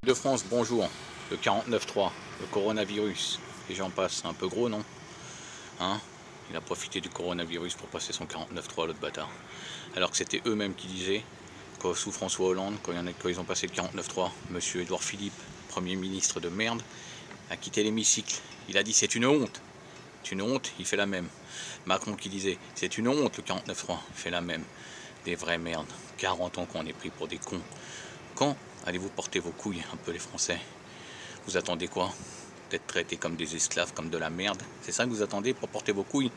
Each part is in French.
De France, bonjour. Le 49.3, le coronavirus. Et j'en passe, un peu gros, non? Hein? Il a profité du coronavirus pour passer son 49.3, l'autre bâtard. Alors que c'était eux-mêmes qui disaient, sous François Hollande, quand ils ont passé le 49.3, monsieur Édouard Philippe, Premier ministre de merde, a quitté l'hémicycle. Il a dit c'est une honte. C'est une honte, il fait la même. Macron qui disait c'est une honte le 49.3, il fait la même. Des vraies merdes. 40 ans qu'on est pris pour des cons. Quand allez-vous porter vos couilles, un peu les Français? Vous attendez quoi? D'être traités comme des esclaves, comme de la merde? C'est ça que vous attendez pour porter vos couilles?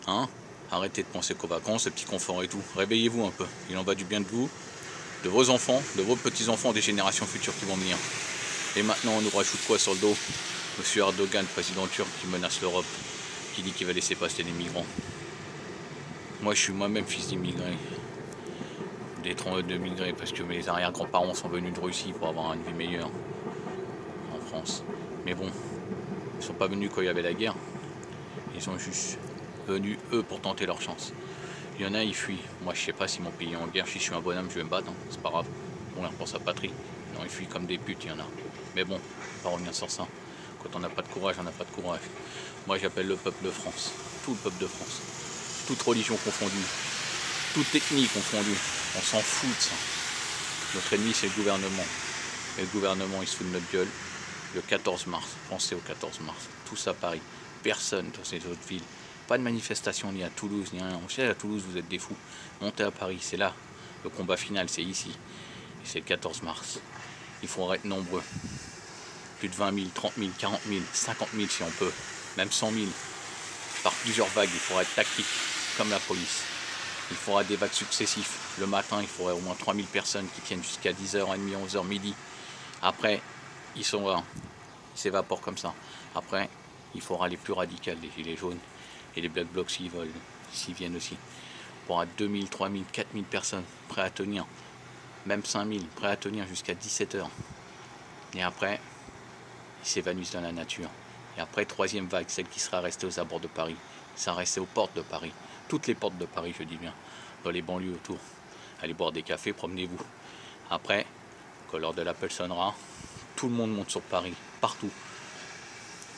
Hein? Arrêtez de penser qu'aux vacances, ce petit confort et tout. Réveillez-vous un peu. Il en va du bien de vous, de vos enfants, de vos petits-enfants, des générations futures qui vont venir. Et maintenant, on nous rajoute quoi sur le dos? Monsieur Erdogan, président turc, qui menace l'Europe, qui dit qu'il va laisser passer les migrants. Moi, je suis moi-même fils d'immigré. De migrés, parce que mes arrière-grands-parents sont venus de Russie pour avoir une vie meilleure en France. Mais bon, ils sont pas venus quand il y avait la guerre. Ils sont juste venus, eux, pour tenter leur chance. Il y en a, ils fuient. Moi, je sais pas si mon pays est en guerre. Si je suis un bonhomme, je vais me battre. Hein. C'est pas grave. On leur pour sa patrie. Non, ils fuient comme des putes, il y en a. Mais bon, on va revenir sur ça. Quand on n'a pas de courage, on n'a pas de courage. Moi, j'appelle le peuple de France. Tout le peuple de France. Toute religion confondue. Toute ethnie confondue. On s'en fout de ça. Notre ennemi, c'est le gouvernement. Et le gouvernement, il se fout de notre gueule. Le 14 mars, pensez au 14 mars. Tous à Paris. Personne dans ces autres villes. Pas de manifestation ni à Toulouse, ni rien. On sait, à Toulouse, vous êtes des fous. Montez à Paris, c'est là. Le combat final, c'est ici. Et c'est le 14 mars. Il faudra être nombreux. Plus de 20 000, 30 000, 40 000, 50 000 si on peut. Même 100 000. Par plusieurs vagues, il faudra être tactique, comme la police. Il faudra des vagues successives. Le matin, il faudrait au moins 3000 personnes qui tiennent jusqu'à 10h30, 11h, midi. Après, ils sont là. Ils s'évaporent comme ça. Après, il faudra les plus radicales, les gilets jaunes et les black blocs s'ils veulent, s'ils viennent aussi. Il faudra 2000, 3000, 4000 personnes prêts à tenir. Même 5000 prêts à tenir jusqu'à 17h. Et après, ils s'évanouissent dans la nature. Et après, troisième vague, celle qui sera restée aux abords de Paris. Ça restait aux portes de Paris. Toutes les portes de Paris, je dis bien, dans les banlieues autour. Allez boire des cafés, promenez-vous. Après, quand l'heure de l'appel sonnera, tout le monde monte sur Paris, partout,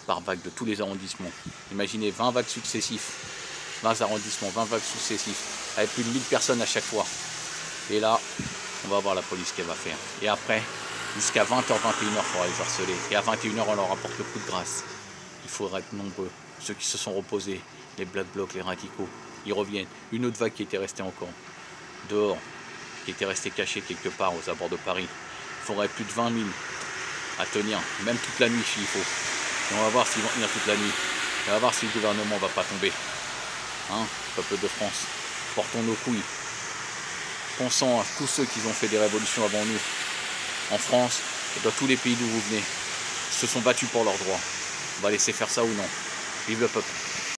par vague de tous les arrondissements. Imaginez 20 vagues successives, 20 arrondissements, 20 vagues successives, avec plus de 1000 personnes à chaque fois. Et là, on va voir la police qu'elle va faire. Et après, jusqu'à 20h, 21h, il faudra les harceler. Et à 21h, on leur apporte le coup de grâce. Il faudra être nombreux. Ceux qui se sont reposés, les black blocs, les radicaux, ils reviennent. Une autre vague qui était restée encore dehors, qui était restée cachée quelque part aux abords de Paris. Il faudrait plus de 20 000 à tenir, même toute la nuit s'il faut. Et on va voir s'ils vont tenir toute la nuit. Et on va voir si le gouvernement ne va pas tomber. Hein, peuple de France, portons nos couilles. Pensons à tous ceux qui ont fait des révolutions avant nous. En France, et dans tous les pays d'où vous venez, se sont battus pour leurs droits. On va laisser faire ça ou non? Vive le peuple!